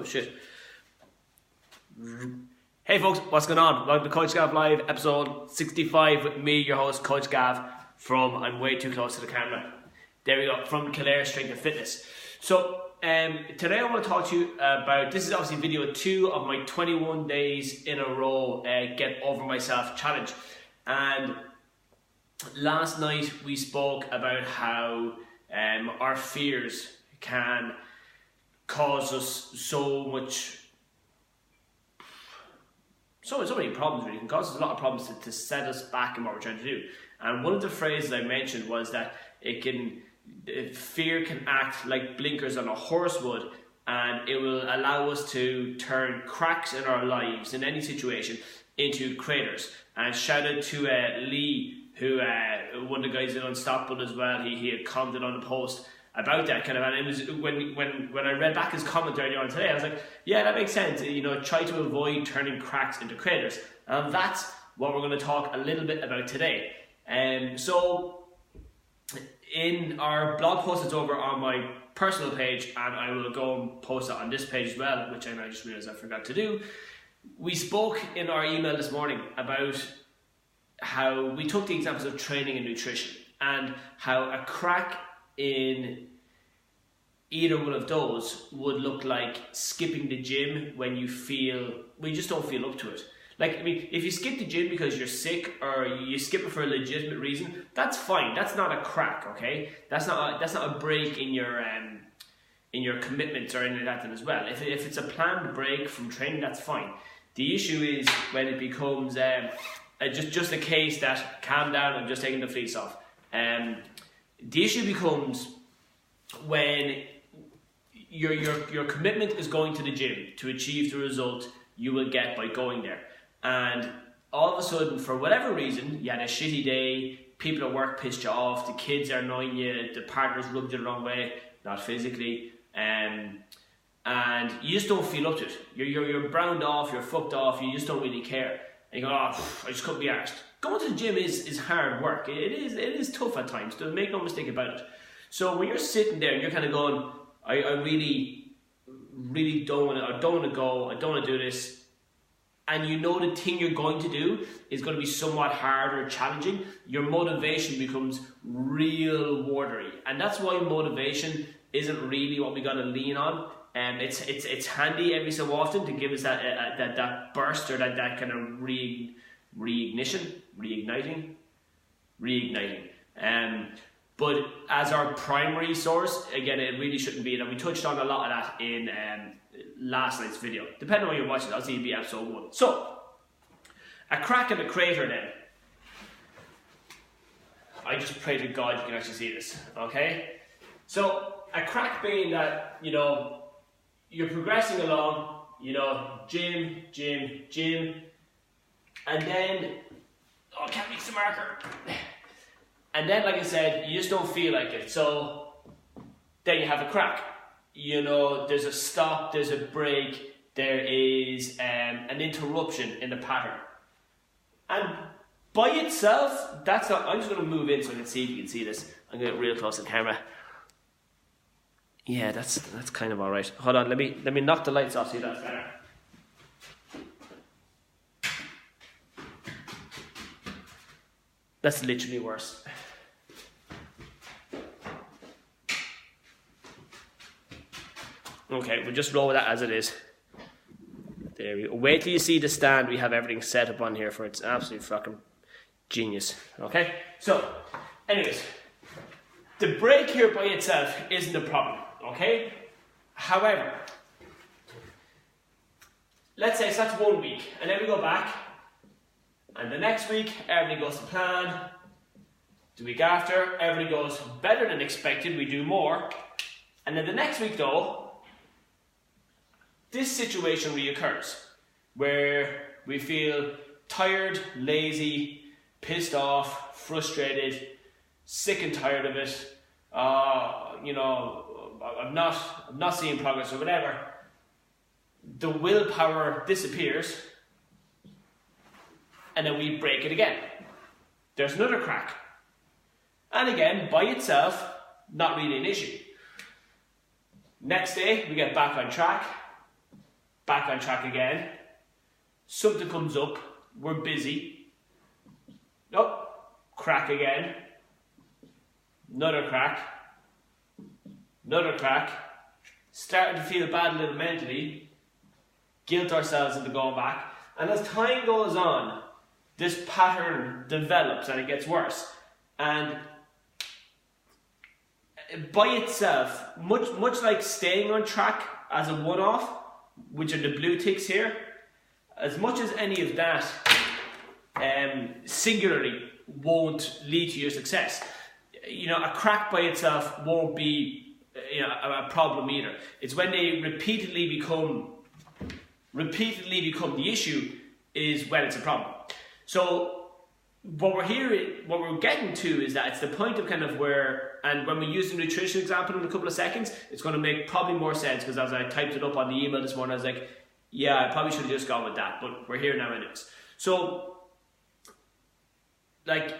Oh shit. Hey folks, what's going on? Welcome to Coach Gav Live, episode 65 with me, your host, Coach Gav, from, I'm way too close to the camera. There we go, from Kildare Strength and Fitness. So, today I want to talk to you about, this is obviously video 2 of my 21 days in a row Get Over Myself challenge. And last night we spoke about how our fears can cause us so many problems, really. It can cause us a lot of problems to set us back in what we're trying to do. And one of the phrases I mentioned was that fear can act like blinkers on a horse would, and it will allow us to turn cracks in our lives in any situation into craters. And shout out to Lee, who one of the guys in Unstoppable as well. He had commented on the post about that kind of, and it was when I read back his comment earlier on today, I was like, yeah, that makes sense. You know, try to avoid turning cracks into craters, and that's what we're going to talk a little bit about today. So in our blog post that's over on my personal page, and I will go and post it on this page as well, which I just realized I forgot to do. We spoke in our email this morning about how we took the examples of training and nutrition, and how a crack in either one of those would look like skipping the gym when you just don't feel up to it. Like, I mean, if you skip the gym because you're sick or you skip it for a legitimate reason, that's fine. That's not a crack, okay? That's not a break in your commitments or anything like that as well. If it's a planned break from training, that's fine. The issue is when it becomes just a case that calm down, I'm just taking the fleece off. The issue becomes when your commitment is going to the gym to achieve the result you will get by going there. And all of a sudden, for whatever reason, you had a shitty day, people at work pissed you off, the kids are annoying you, the partner's rubbed you the wrong way, not physically, and you just don't feel up to it. You're browned off, you're fucked off, you just don't really care. And you go, I just couldn't be arsed. Going to the gym is hard work. It is tough at times. Don't make no mistake about it. So when you're sitting there and you're kind of going, I really don't want to go. I don't want to do this. And you know the thing you're going to do is going to be somewhat hard or challenging. Your motivation becomes real watery, and that's why motivation isn't really what we got to lean on. It's handy every so often to give us that burst or that kind of reigniting. But as our primary source, again, it really shouldn't be. And we touched on a lot of that in last night's video. Depending on when you're watching, I'll see it be episode 1. So, a crack in a crater then. I just pray to God you can actually see this, okay? So, a crack being that, you know, you're progressing along, you know, gym, and then, I can't reach the marker. And then, like I said, you just don't feel like it. So then you have a crack. You know, there's a stop, there's a break, there is an interruption in the pattern. And by itself, that's not, I'm just going to move in so I can see if you can see this. I'm going to get real close to the camera. Yeah, that's kind of alright. Hold on, let me knock the lights off so that's better. That's literally worse. Okay, we'll just roll with that as it is. There we go. Wait till you see the stand. We have everything set up on here for it's absolutely fucking genius. Okay? So, anyways, the break here by itself isn't a problem. Okay? However, let's say so that's 1 week, and then we go back, and the next week, everything goes to plan. The week after, everything goes better than expected, we do more. And then the next week though, this situation reoccurs, where we feel tired, lazy, pissed off, frustrated, sick and tired of it, you know, I'm not seeing progress or whatever. The willpower disappears, and then we break it again. There's another crack. And again, by itself, not really an issue. Next day, we get back on track. back on track again. Something comes up, we're busy. Nope, crack again. Another crack. Another crack. Starting to feel bad a little mentally. Guilt ourselves into going back. And as time goes on, this pattern develops and it gets worse. And by itself, much like staying on track as a one-off, which are the blue ticks here, as much as any of that singularly won't lead to your success, you know, a crack by itself won't be, you know, a problem either. It's when they repeatedly become the issue is when it's a problem. So what we're getting to is that it's the point of kind of where, and when we use the nutrition example in a couple of seconds, it's going to make probably more sense, because as I typed it up on the email this morning, I was like, yeah, I probably should have just gone with that, but we're here now anyways. So, like,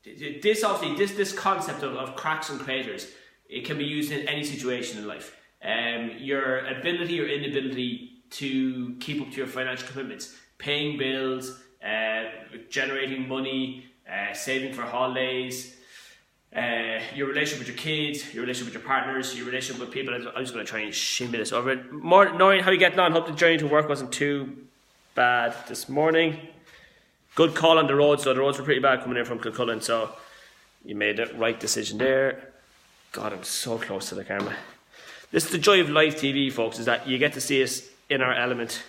this concept of cracks and craters, it can be used in any situation in life. Your ability or inability to keep up to your financial commitments, paying bills, generating money, saving for holidays, your relationship with your kids, your relationship with your partners, your relationship with people. I'm just going to try and shimmy this over. Noreen, how are you getting on? Hope the journey to work wasn't too bad this morning. Good call on the roads, so the roads were pretty bad coming in from Kilcullen, so you made the right decision there. God, I'm so close to the camera. This is the joy of live TV, folks, is that you get to see us in our element.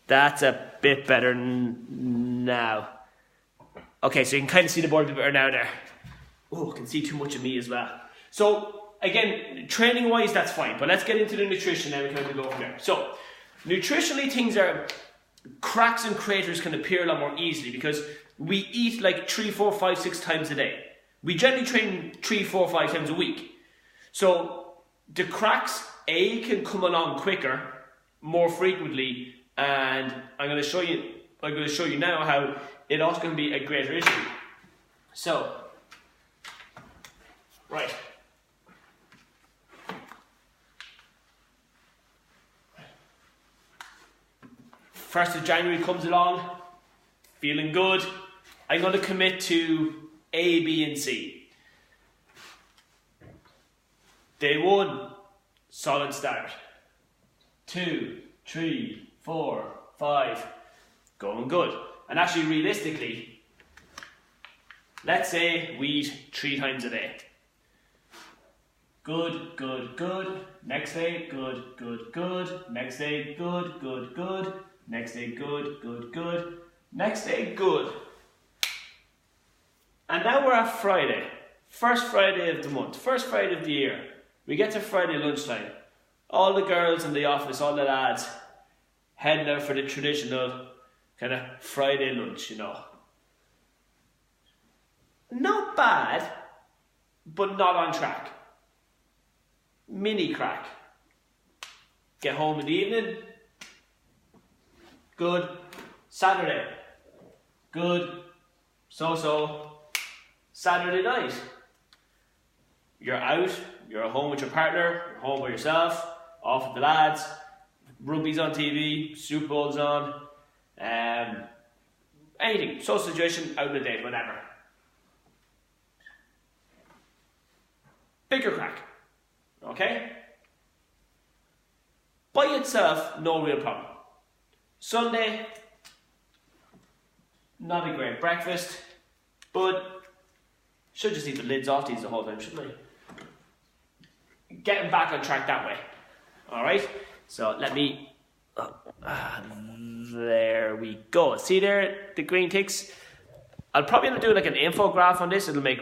That's a bit better now. Okay, so you can kind of see the board a bit better now there. Oh, I can see too much of me as well. So, again, training-wise, that's fine. But let's get into the nutrition and we can go from there. So, nutritionally, things are... cracks and craters can appear a lot more easily because we eat like 3, 4, 5, 6 times a day. We generally train 3, 4, 5 times a week. So, the cracks, A, can come along quicker, more frequently, and I'm going to show you now how it also can be a greater issue. So, right. 1st of January comes along, feeling good. I'm going to commit to A, B, and C. Day 1, solid start. 2, 3, 4, 5, going good. And actually, realistically, let's say we eat 3 times a day. Good, good, good. Next day, good, good, good. Next day, good, good, good. Next day, good, good, good. Next day, good. And now we're at Friday. First Friday of the month. First Friday of the year. We get to Friday lunchtime. All the girls in the office, all the lads, heading out for the traditional kind of Friday lunch, you know. Not bad, but not on track. Mini crack. Get home in the evening. Good. Saturday. Good. So-so. Saturday night. You're out. You're at home with your partner. You're home by yourself. Off with the lads. Rugby's on TV. Super Bowl's on. Anything. Social situation. Out on a date. Whatever. Bigger crack. Okay? By itself, no real problem. Sunday, not a great breakfast, but should just leave the lids off these the whole time, shouldn't I? Getting back on track that way. Alright, so let me, there we go. See there, the green ticks? I'll probably end up doing like an infograph on this, it'll make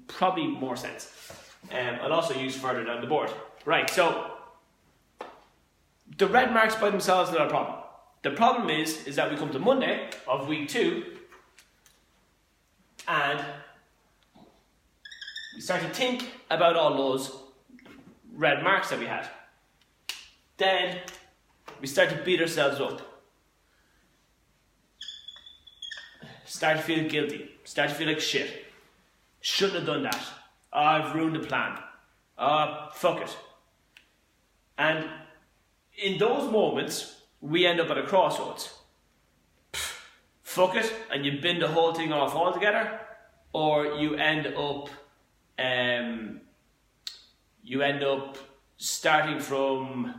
probably more sense. I'll also use further down the board. Right, so the red marks by themselves are not a problem. The problem is that we come to Monday of week 2 and we start to think about all those red marks that we had. Then we start to beat ourselves up. Start to feel guilty. Start to feel like shit. Shouldn't have done that. Oh, I've ruined the plan. Fuck it. And in those moments, we end up at a crossroads. Fuck it, and you bin the whole thing off altogether, or you end up starting from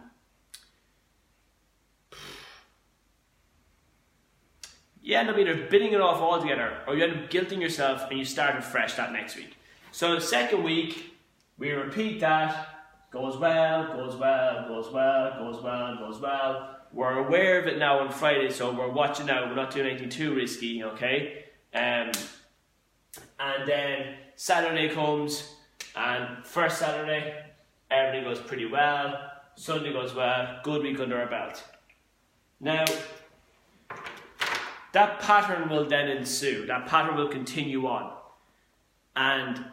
you end up either binning it off altogether, or you end up guilting yourself and you start afresh that next week. So the second week, we repeat that, goes well, goes well, goes well, goes well, goes well. We're aware of it now on Friday, so we're watching now, we're not doing anything too risky, okay? And then Saturday comes, and first Saturday, everything goes pretty well. Sunday goes well, good week under our belt. Now, that pattern will then ensue, that pattern will continue on. And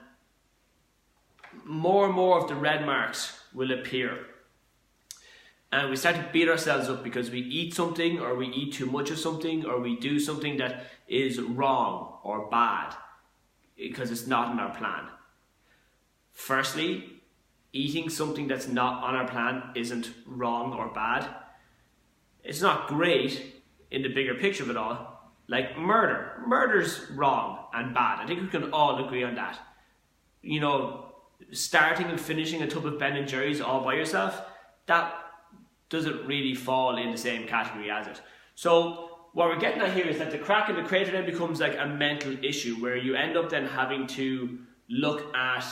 more and more of the red marks will appear. And we start to beat ourselves up because we eat something, or we eat too much of something, or we do something that is wrong or bad because it's not in our plan. Firstly, eating something that's not on our plan isn't wrong or bad. It's not great in the bigger picture of it all. Like murder. Murder's wrong and bad. I think we can all agree on that. You know, starting and finishing a tub of Ben & Jerry's all by yourself, that doesn't really fall in the same category as it. So what we're getting at here is that the crack in the crater then becomes like a mental issue, where you end up then having to look at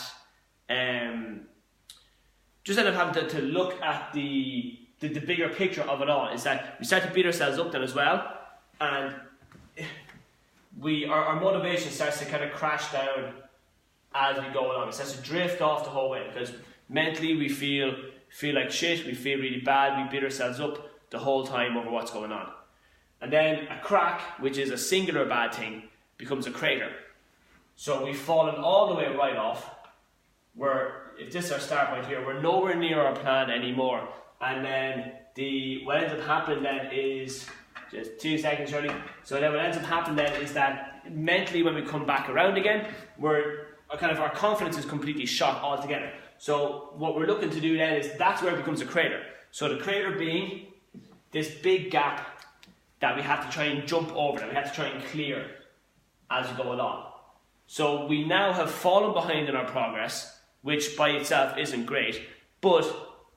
just end up having to look at the bigger picture of it all. Is that we start to beat ourselves up then as well, and our motivation starts to kind of crash down as we go along. It starts to drift off the whole way, because mentally we feel like shit, we feel really bad, we beat ourselves up the whole time over what's going on. And then a crack, which is a singular bad thing, becomes a crater. So we've fallen all the way right off. If this is our start point here, we're nowhere near our plan anymore. And then what ends up happening then is, just 2 seconds Shirley. So then what ends up happening then is that mentally when we come back around again, our confidence is completely shot altogether. So what we're looking to do then is, that's where it becomes a crater. So the crater being this big gap that we have to try and jump over, that we have to try and clear as we go along. So we now have fallen behind in our progress, which by itself isn't great, but,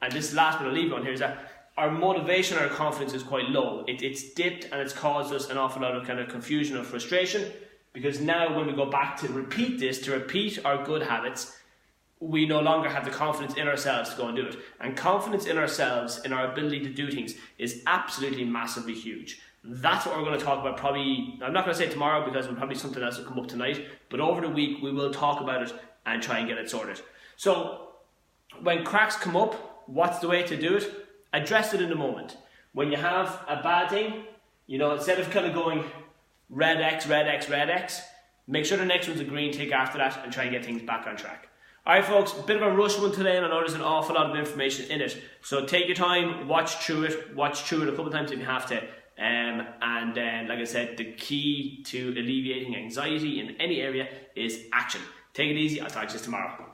and this last bit I'll leave on here, is that our motivation, our confidence is quite low. It's dipped, and it's caused us an awful lot of kind of confusion and frustration, because now when we go back to repeat our good habits, we no longer have the confidence in ourselves to go and do it. And confidence in ourselves, in our ability to do things, is absolutely massively huge. That's what we're going to talk about probably, I'm not going to say tomorrow because it'll probably something else will come up tonight, but over the week we will talk about it and try and get it sorted. So when cracks come up, what's the way to do it? Address it in the moment. When you have a bad thing, instead of kind of going red X, red X, red X, make sure the next one's a green tick after that and try and get things back on track. Alright folks, a bit of a rush one today, and I know there's an awful lot of information in it. So take your time, watch through it a couple of times if you have to. And then, like I said, the key to alleviating anxiety in any area is action. Take it easy, I'll talk to you tomorrow.